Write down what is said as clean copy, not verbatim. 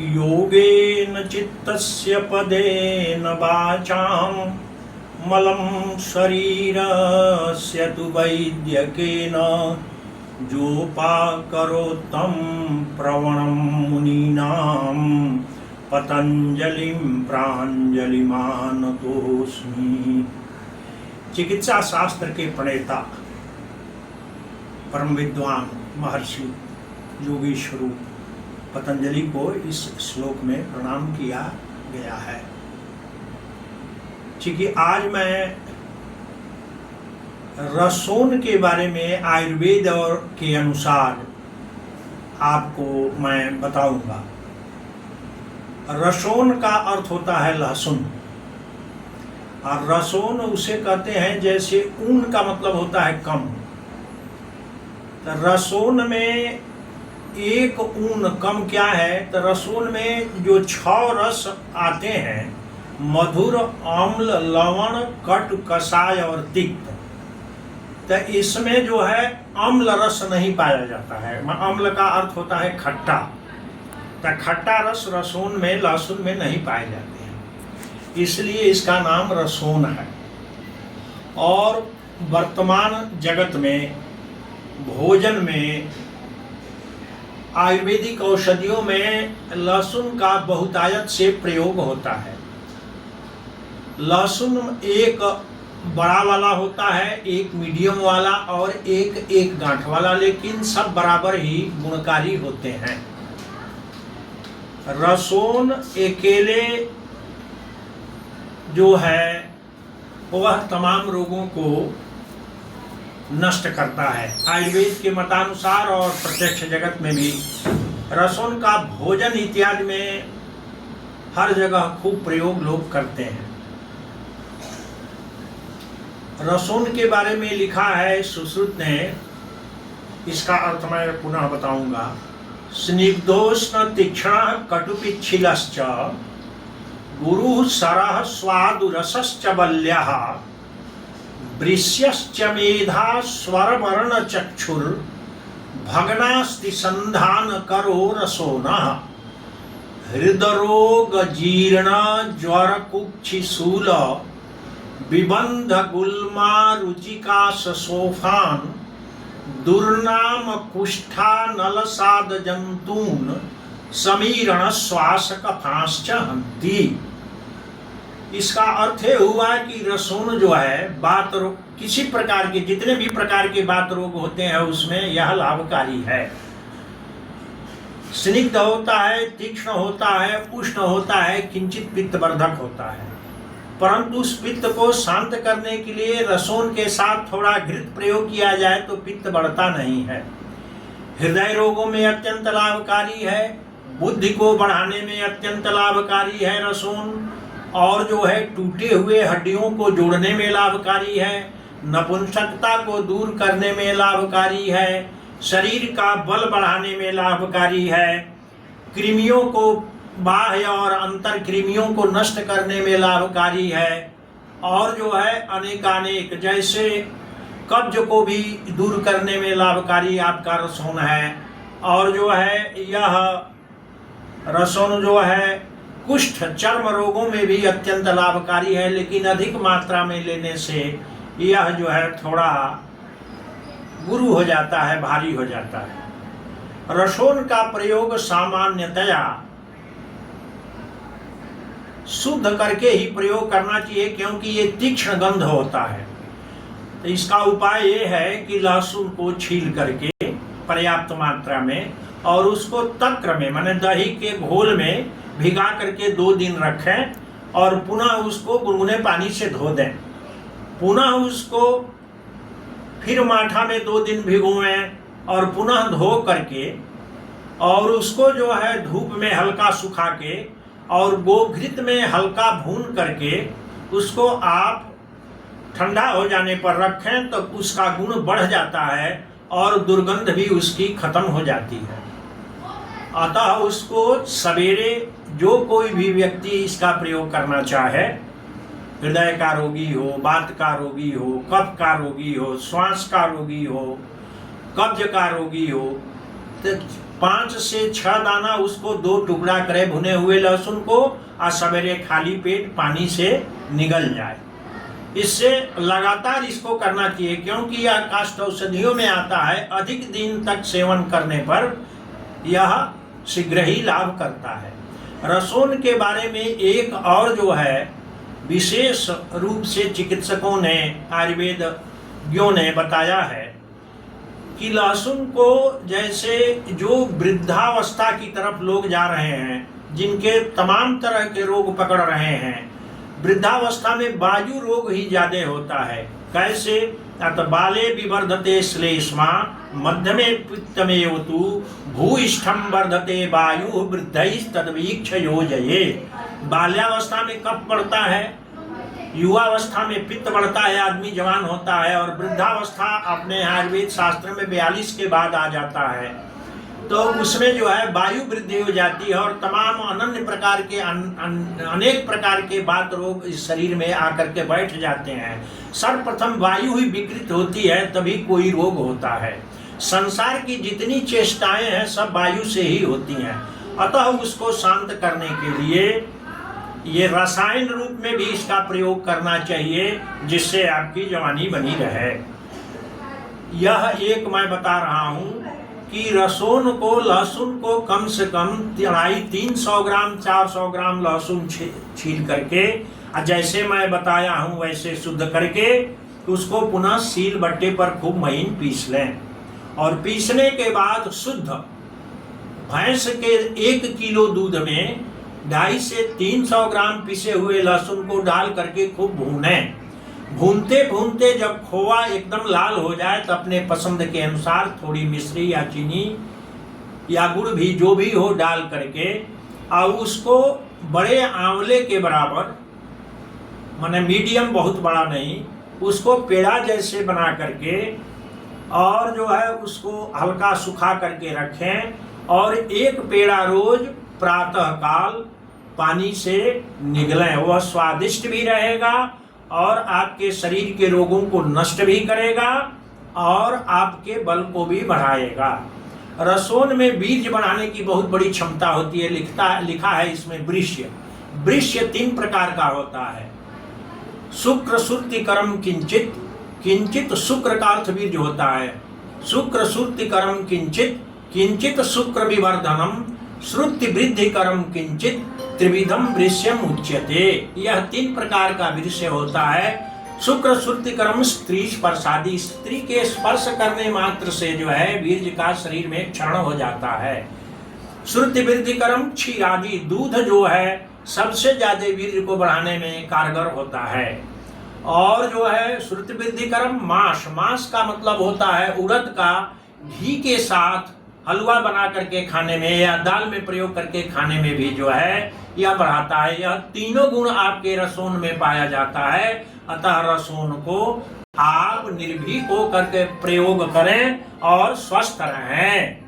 योगेन चित्तस्य पदेन वाचां मलं शरीरस्य तु वैद्यकेन जोपाकरोत्तं प्रवणं मुनीनां पतंजलिं प्राञ्जलिमानतोऽस्मि। चिकित्सा शास्त्र के प्रणेता परम विद्वान महर्षि योगेश्वर पतंजलि को इस श्लोक में प्रणाम किया गया है। क्योंकि आज मैं रसोन के बारे में आयुर्वेद और के अनुसार आपको मैं बताऊंगा। रसोन का अर्थ होता है लहसुन, और रसोन उसे कहते हैं जैसे ऊन का मतलब होता है कम। तो रसोन में एक ऊन कम क्या है, तो रसोन में जो 6 रस आते हैं, मधुर, अम्ल, लवण, कटु, कषाय और तिक्त। तो इसमें जो है अम्ल रस नहीं पाया जाता है। अम्ल का अर्थ होता है खट्टा। तो खट्टा रस रसोन में, लहसुन में नहीं पाए जाते हैं, इसलिए इसका नाम रसोन है। और वर्तमान जगत में भोजन में, आयुर्वेदिक औषधियों में लहसुन का बहुतायत से प्रयोग होता है। लहसुन एक बड़ा वाला होता है, एक मीडियम वाला और एक गांठ वाला, लेकिन सब बराबर ही गुणकारी होते हैं। रसोन अकेले जो है वह तमाम रोगों को नष्ट करता है। आयुर्वेद के मतानुसार और प्रत्यक्ष जगत में भी रसोन का भोजन इत्यादि में हर जगह खूब प्रयोग लोग करते हैं। रसोन के बारे में लिखा है सुश्रुत ने, इसका अर्थ मैं पुनः बताऊंगा। स्निग्धोष्ण तीक्ष्ण कटुपिच्छिलश्च गुरु सरः स्वादुरसश्च बल्यः वृष्यश्च मेधा स्वरवर्ण चक्षुर भग्नास्ति संधान करो रसोनः हृदरोग जीर्ण ज्वर कुक्षिशूल विबंध गुल्मा रुचिका सोफान दुर्नाम कुष्ठा नलसाद जंतून समीरण श्वास कफांश्च हंति। इसका अर्थ हुआ कि रसोन जो है बात रोग, किसी प्रकार के जितने भी प्रकार के बात रोग होते हैं उसमें यह लाभकारी है। स्निग्ध होता है, तीक्ष्ण होता है, उष्ण होता है, किंचित पित्तवर्धक होता है। परंतु उस पित्त को शांत करने के लिए रसोन के साथ थोड़ा घृत प्रयोग किया जाए तो पित्त बढ़ता नहीं है। हृदय रोगों में अत्यंत लाभकारी है, बुद्धि को बढ़ाने में अत्यंत लाभकारी है रसोन, और जो है टूटे हुए हड्डियों को जोड़ने में लाभकारी है, नपुंसकता को दूर करने में लाभकारी है, शरीर का बल बढ़ाने में लाभकारी है, कृमियों को, बाह्य और अंतर कृमियों को नष्ट करने में लाभकारी है, और जो है अनेकानेक जैसे कब्ज को भी दूर करने में लाभकारी आपका रसोन है। और जो है यह रसोन जो है कुष्ठ, चर्म रोगों में भी अत्यंत लाभकारी है, लेकिन अधिक मात्रा में लेने से यह जो है थोड़ा गुरु हो जाता है, भारी हो जाता है। रसोन का प्रयोग सामान्यतया शुद्ध करके ही प्रयोग करना चाहिए, क्योंकि ये तीक्ष्ण गंध होता है। तो इसका उपाय ये है कि लहसुन को छील करके पर्याप्त मात्रा में और उसको तक्र में, माने दही के घोल में भिगा करके 2 दिन रखें और पुनः उसको गुनगुने पानी से धो दें। पुनः उसको फिर माठा में 2 दिन भिगोएं और पुनः धो करके, और उसको जो है धूप में हल्का सुखा के और गोघृत में हल्का भून करके उसको आप ठंडा हो जाने पर रखें तो उसका गुण बढ़ जाता है और दुर्गंध भी उसकी खत्म हो जाती है। अतः उसको सवेरे जो कोई भी व्यक्ति इसका प्रयोग करना चाहे, हृदय का रोगी हो, वात का रोगी हो, कफ का रोगी हो, श्वास का रोगी हो, कब्ज का रोगी हो, तो 5 से 6 दाना उसको 2 टुकड़ा करे भुने हुए लहसुन को, और सवेरे खाली पेट पानी से निगल जाए। इससे लगातार इसको करना चाहिए, क्योंकि यह काष्ठ औषधियों में आता है। अधिक दिन तक सेवन करने पर यह शीघ्र ही लाभ करता है। रसोन के बारे में एक और जो है विशेष रूप से चिकित्सकों ने, आयुर्वेदज्ञों ने बताया है कि लहसुन को, जैसे जो वृद्धावस्था की तरफ लोग जा रहे हैं, जिनके तमाम तरह के रोग पकड़ रहे हैं, वृद्धावस्था में वायु रोग ही ज्यादा होता है। कैसे? अत बाले विवर्धते श्लेष्मा मध्यमे पित्तमेव तु भूइष्ठम वर्धते वायु वृद्धैस्तद्वीक्ष योजये। बाल्यावस्था में कफ बढ़ता है, युवावस्था में पित्त बढ़ता है, आदमी जवान होता है, और वृद्धावस्था अपने आयुर्वेद शास्त्र में 42 के बाद आ जाता है। तो उसमें जो है वायु वृद्धि हो जाती है और तमाम अनन्य प्रकार के अनेक प्रकार के बात रोग इस शरीर में आकर के बैठ जाते हैं। सर्वप्रथम वायु ही विकृत होती है, तभी कोई रोग होता है। संसार की जितनी चेष्टाएं हैं सब वायु से ही होती हैं। अतः उसको शांत करने के लिए ये रसायन रूप में भी इसका प्रयोग करना चाहिए, जिससे आपकी जवानी बनी रहे। यह एक मैं बता रहा हूँ कि लहसुन को कम से कम 300 ग्राम 400 ग्राम लहसुन छील करके, जैसे मैं बताया हूँ वैसे शुद्ध करके उसको पुनः सील बट्टे पर खूब महीन पीस लें। और पीसने के बाद शुद्ध भैंस के 1 किलो दूध में 250 से 300 ग्राम पिसे हुए लहसुन को डाल करके खूब भूनें। भूनते भूनते जब खोआ एकदम लाल हो जाए तो अपने पसंद के अनुसार थोड़ी मिश्री या चीनी या गुड़ भी जो भी हो डाल करके, और उसको बड़े आंवले के बराबर, माने मीडियम बहुत बड़ा नहीं, उसको पेड़ा जैसे बना करके और जो है उसको हल्का सुखा करके रखें। और 1 पेड़ा रोज प्रातः काल पानी से निगलें। वह स्वादिष्ट भी रहेगा और आपके शरीर के रोगों को नष्ट भी करेगा और आपके बल को भी बढ़ाएगा। रसोन में बीज बढ़ाने की बहुत बड़ी क्षमता होती है। लिखा है इसमें वृष्य 3 प्रकार का होता है। शुक्र श्रुतिकरम किंचित, किंचित शुक्र का अर्थ बीज होता है। शुक्र श्रुतिकरम किंचित, किंचित शुक्र विवर्धनम, श्रुति वृद्धिकरम किंचित, त्रिविधम वृष्यम उच्यते। यह 3 प्रकार का वृष्य होता है। शुक्र श्रुतिकरम स्त्री स्पर्शादि, स्त्री के स्पर्श करने मात्र से जो है वीर्य का शरीर में क्षरण हो जाता है। श्रुति वृद्धिकरम क्षीरादि, दूध जो है सबसे ज्यादा वीर्य को बढ़ाने में कारगर होता है। और जो है श्रुति वृद्धिकरम मांस, मांस का मतलब होता है उड़द का घी के साथ हलवा बना करके खाने में या दाल में प्रयोग करके खाने में भी जो है यह बढ़ाता है। यह तीनों गुण आपके रसोन में पाया जाता है। अतः रसोन को आप निर्भीक होकर के प्रयोग करें और स्वस्थ रहें।